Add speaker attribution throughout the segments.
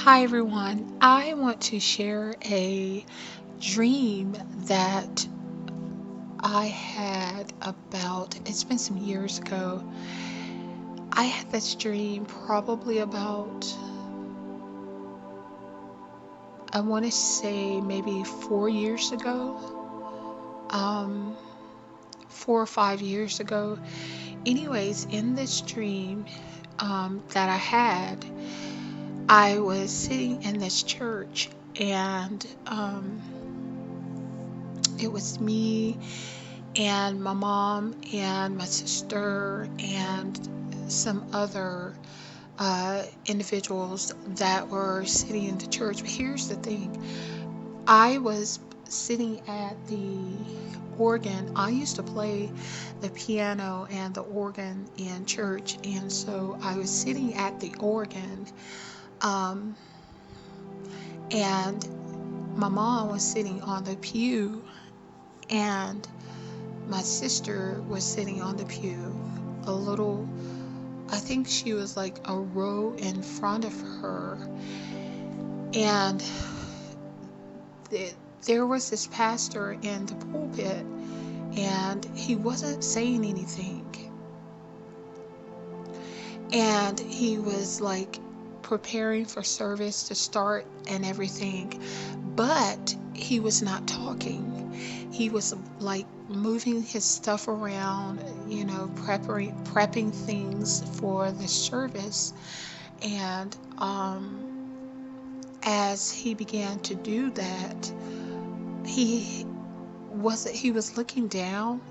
Speaker 1: Hi everyone. I want to share a dream that I had it's been some years ago. I had this dream probably about, I want to say maybe 4 years ago, um, 4 or 5 years ago. Anyways, in this dream that I had, I was sitting in this church and it was me and my mom and my sister and some other individuals that were sitting in the church. But here's the thing, I was sitting at the organ. I used to play the piano and the organ in church, and so I was sitting at the organ, um, and my mom was sitting on the pew, and my sister was sitting on the pew a little, I think she was like a row in front of her. And th- there was this pastor in the pulpit, and he wasn't saying anything. And he was like preparing for service to start and everything, but he was not talking. He was like moving his stuff around, prepping things for the service. And as he began to do that, he he was looking down.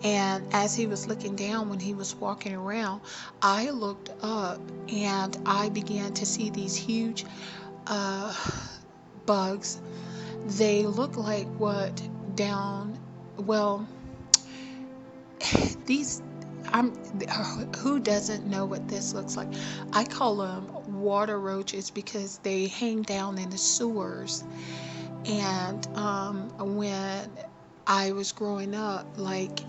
Speaker 1: And as he was looking down, when he was walking around, I looked up and I began to see these huge uh, bugs. They look like what down, well, these, I'm, who doesn't know what this looks like? I call them water roaches because they hang down in the sewers. And when I was growing up, like,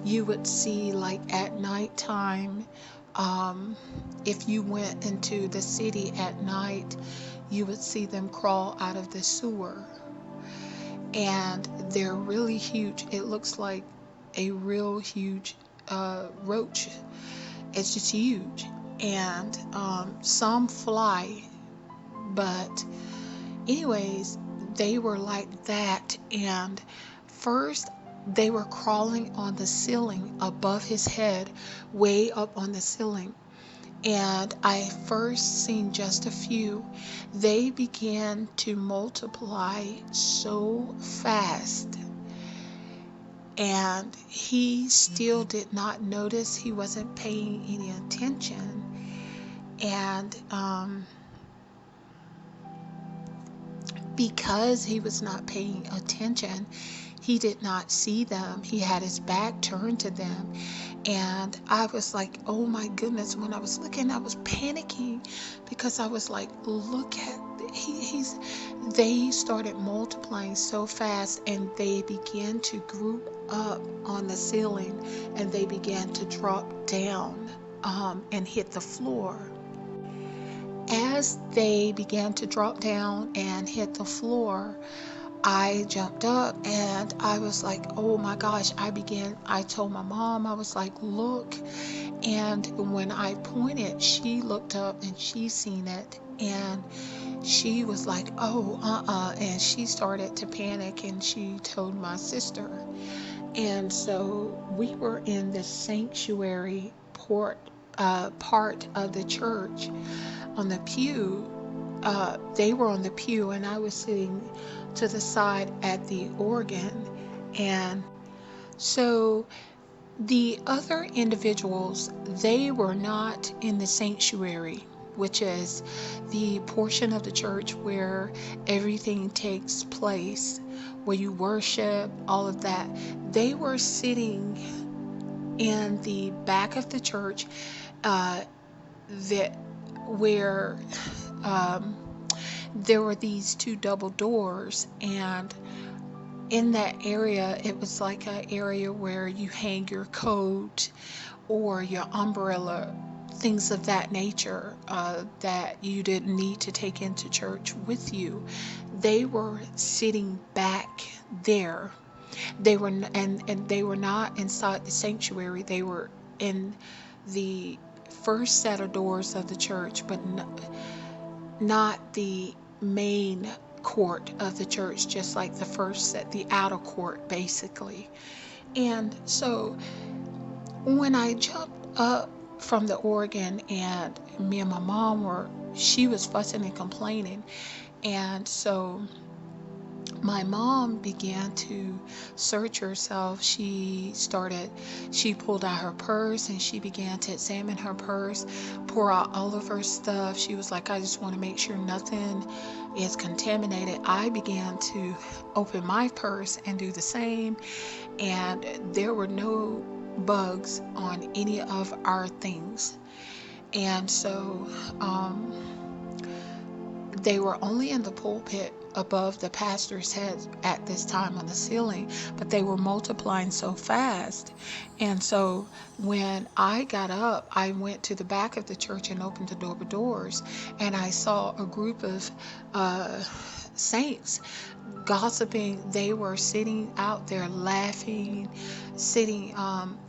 Speaker 1: you would see, like, at nighttime, if you went into the city at night, you would see them crawl out of the sewer. And they're really huge. It looks like a real huge roach. It's just huge. And some fly, but anyways, they were like that. And first, they were crawling on the ceiling above his head, way up on the ceiling. And I first seen just a few. They began to multiply so fast, and he still did not notice. He wasn't paying any attention. And because he was not paying attention, he did not see them. He had his back turned to them. And I was like, oh my goodness. When I was looking, I was panicking because I was like, look at, they started multiplying so fast, and they began to group up on the ceiling, and they began to drop down and hit the floor. As they began to drop down and hit the floor, I jumped up and I was like, oh my gosh. I told my mom, I was like, look. And when I pointed, she looked up and she seen it. And she was like, oh, and she started to panic, and she told my sister. And so we were in the sanctuary part of the church on the pew. They were on the pew, and I was sitting to the side at the organ. And so the other individuals, they were not in the sanctuary, which is the portion of the church where everything takes place, where you worship, all of that. They were sitting in the back of the church, uh, that where um, there were these two double doors. And in that area, it was like an area where you hang your coat or your umbrella things of that nature that you didn't need to take into church with you. They were sitting back there. They were and they were not inside the sanctuary. They were in the first set of doors of the church, but not the main court of the church, just like the first set, the outer court, basically. And so when I jumped up from the organ, and me and my mom she was fussing and complaining. And so my mom began to search herself. She pulled out her purse and she began to examine her purse, pour out all of her stuff. She was like, I just want to make sure nothing is contaminated. I began to open my purse and do the same, and there were no bugs on any of our things. And so they were only in the pulpit above the pastor's head at this time on the ceiling, but they were multiplying so fast. And so when I got up, I went to the back of the church and opened the doors, and I saw a group of saints gossiping. They were sitting out there laughing, sitting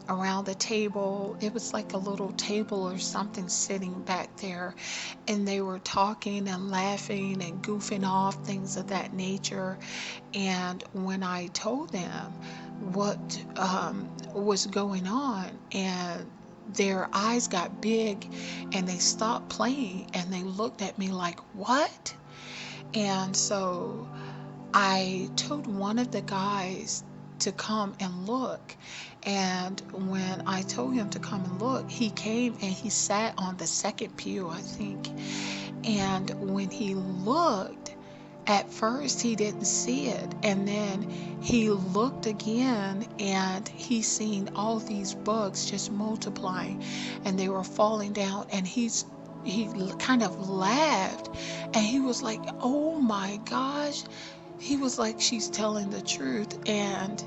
Speaker 1: around the table. It was like a little table or something sitting back there, and they were talking and laughing and goofing off, things of that nature. And when I told them what was going on, and their eyes got big and they stopped playing and they looked at me like, what? And so I told one of the guys to come and look. And when I told him to come and look, he came and he sat on the second pew, I think. And when he looked, at first he didn't see it. And then he looked again and he seen all these bugs just multiplying, and they were falling down. And he kind of laughed, and he was like, oh my gosh. He was like, she's telling the truth. And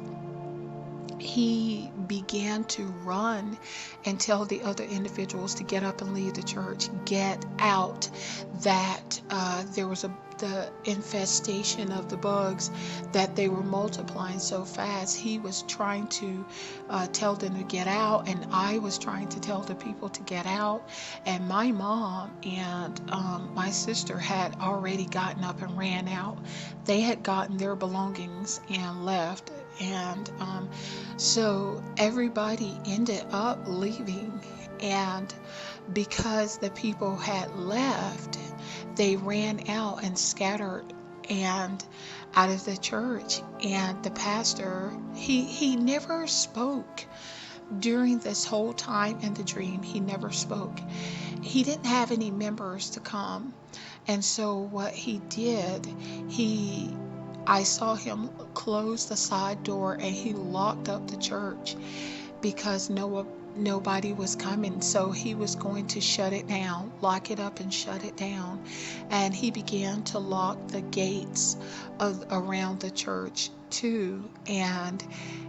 Speaker 1: he began to run and tell the other individuals to get up and leave the church, get out, that there was the infestation of the bugs, that they were multiplying so fast. He was trying to tell them to get out, and I was trying to tell the people to get out. And my mom and my sister had already gotten up and ran out. They had gotten their belongings and left. And so everybody ended up leaving, and because the people had left, they ran out and scattered and out of the church. And the pastor, he never spoke during this whole time in the dream. He never spoke. He didn't have any members to come. And so what he did, I saw him close the side door, and he locked up the church because nobody was coming. So he was going to shut it down, lock it up and shut it down. And he began to lock the gates around the church too. And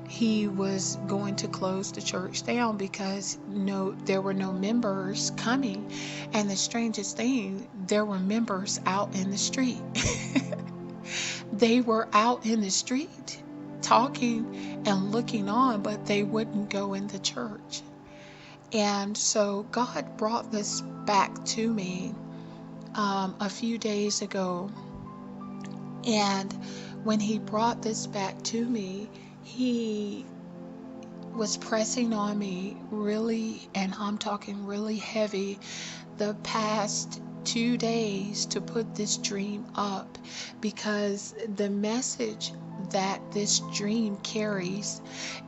Speaker 1: he was going to close the church down because there were no members coming. And the strangest thing, there were members out in the street. They were out in the street talking and looking on, but they wouldn't go in the church. And so God brought this back to me a few days ago. And when he brought this back to me, he was pressing on me really, and I'm talking really heavy, the past 2 days to put this dream up, because the message that this dream carries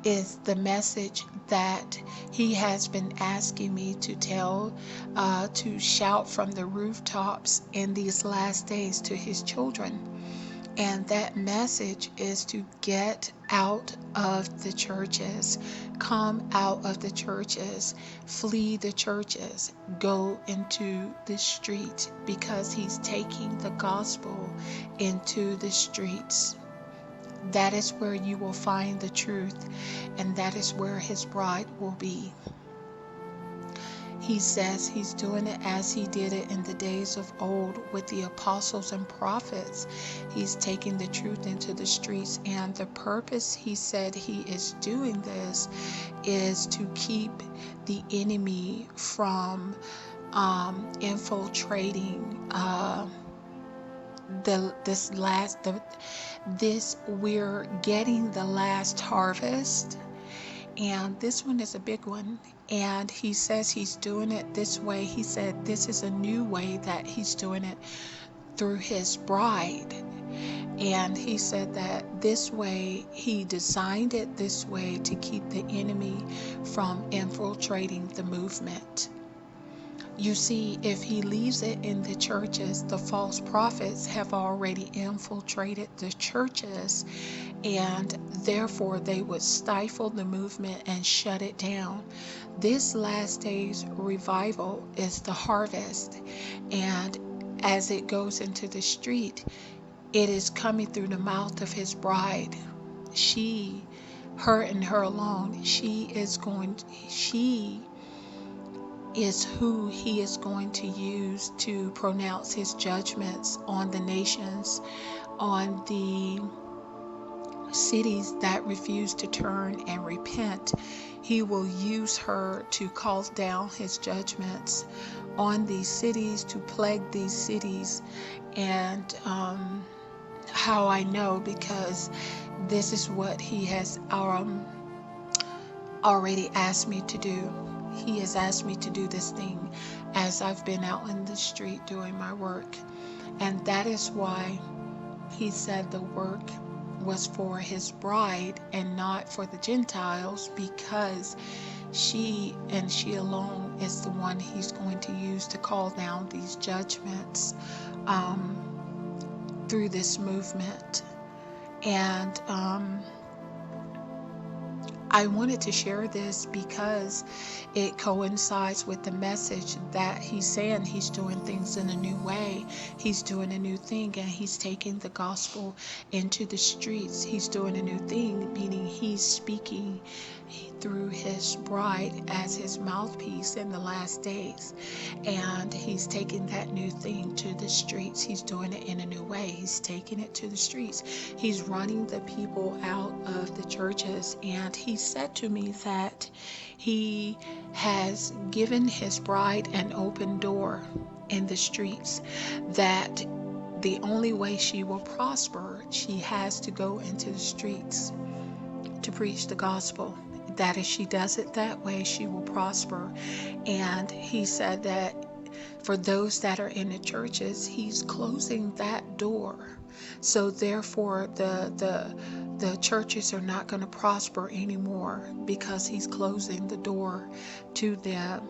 Speaker 1: is the message that he has been asking me to tell, to shout from the rooftops in these last days to his children. And that message is to get out of the churches, come out of the churches, flee the churches, go into the streets, because he's taking the gospel into the streets. That is where you will find the truth, and that is where his bride will be. He says he's doing it as he did it in the days of old with the apostles and prophets. He's taking the truth into the streets, and the purpose he said he is doing this is to keep the enemy from infiltrating we're getting the last harvest, and this one is a big one. And he says he's doing it this way. He said this is a new way that he's doing it through his bride. And he said that this way, he designed it this way to keep the enemy from infiltrating the movement. You see, if he leaves it in the churches, the false prophets have already infiltrated the churches, and therefore they would stifle the movement and shut it down. This last day's revival is the harvest, and as it goes into the street, it is coming through the mouth of his bride. Her and her alone, she is who he is going to use to pronounce his judgments on the nations, on the cities that refuse to turn and repent. He will use her to call down his judgments on these cities, to plague these cities. And how I know, because this is what he has already asked me to do. He has asked me to do this thing as I've been out in the street doing my work. And that is why he said the work was for his bride and not for the Gentiles, because she and she alone is the one he's going to use to call down these judgments through this movement. And I wanted to share this because it coincides with the message that he's saying he's doing things in a new way. He's doing a new thing, and he's taking the gospel into the streets. He's doing a new thing, meaning he's speaking through his bride as his mouthpiece in the last days. And he's taking that new thing to the streets. He's doing it in a new way. He's taking it to the streets. He's running the people out of the churches. And he said to me that he has given his bride an open door in the streets, that the only way she will prosper, she has to go into the streets to preach the gospel. That if she does it that way, she will prosper. And he said that for those that are in the churches, he's closing that door. So therefore, the churches are not going to prosper anymore, because he's closing the door to them.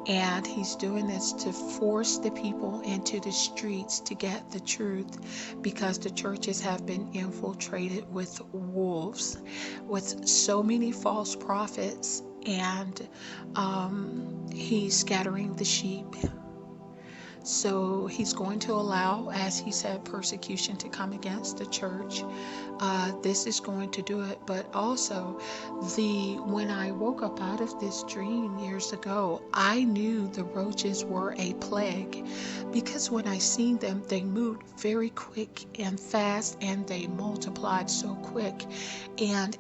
Speaker 1: And he's doing this to force the people into the streets to get the truth, because the churches have been infiltrated with wolves, with so many false prophets, and he's scattering the sheep. So he's going to allow, as he said, persecution to come against the church. This is going to do it. But also, when I woke up out of this dream years ago, I knew the roaches were a plague, because when I seen them, they moved very quick and fast, and they multiplied so quick. And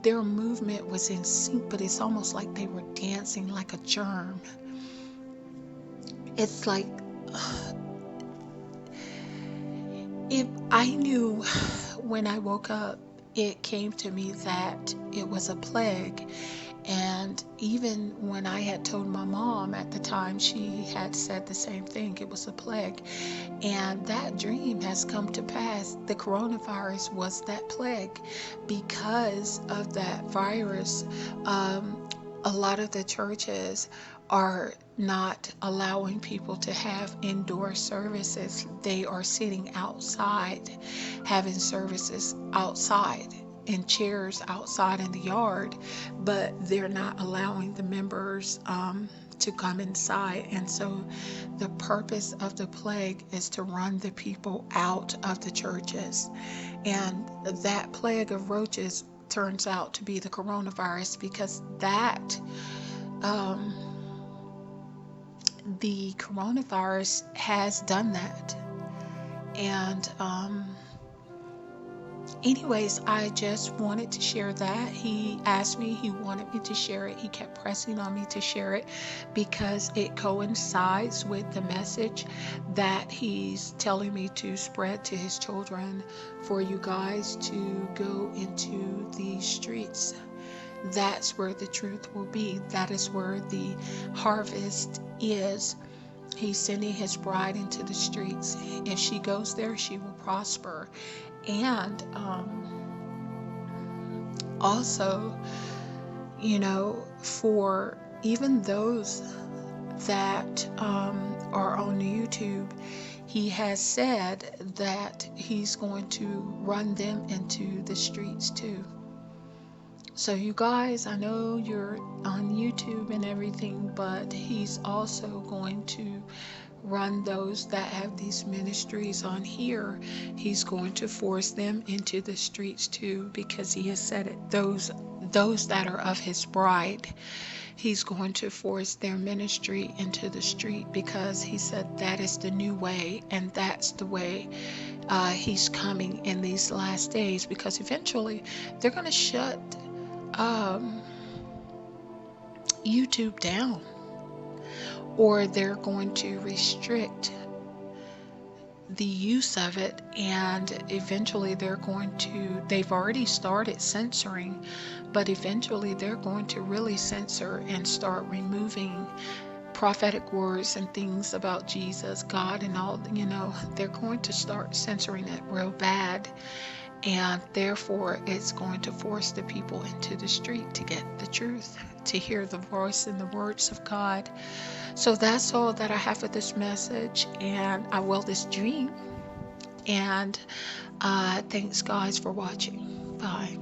Speaker 1: their movement was in sync, but it's almost like they were dancing like a germ. It's like, I knew when I woke up, it came to me that it was a plague. And even when I had told my mom at the time, she had said the same thing. It was a plague. And that dream has come to pass. The coronavirus was that plague. Because of that virus, a lot of the churches are not allowing people to have indoor services. They are sitting outside, having services outside in chairs outside in the yard, but they're not allowing the members to come inside. And so the purpose of the plague is to run the people out of the churches. And that plague of roaches turns out to be the coronavirus, because that the coronavirus has done that. And anyways, I just wanted to share that. He asked me, he wanted me to share it. He kept pressing on me to share it because it coincides with the message that he's telling me to spread to his children, for you guys to go into the streets. That's where the truth will be. That is where the harvest is. He's sending his bride into the streets. If she goes there, she will prosper. And also, for even those that are on YouTube, he has said that he's going to run them into the streets too. So you guys, I know you're on YouTube and everything, but he's also going to run those that have these ministries on here. He's going to force them into the streets too, because he has said it. Those that are of his bride, he's going to force their ministry into the street, because he said that is the new way, and that's the way he's coming in these last days, because eventually they're going to shut YouTube down, or they're going to restrict the use of it, and eventually they've already started censoring, but eventually they're going to really censor and start removing prophetic words and things about Jesus, God, and all, they're going to start censoring it real bad. And therefore, it's going to force the people into the street to get the truth, to hear the voice and the words of God. So that's all that I have for this message, and this dream. And thanks, guys, for watching. Bye.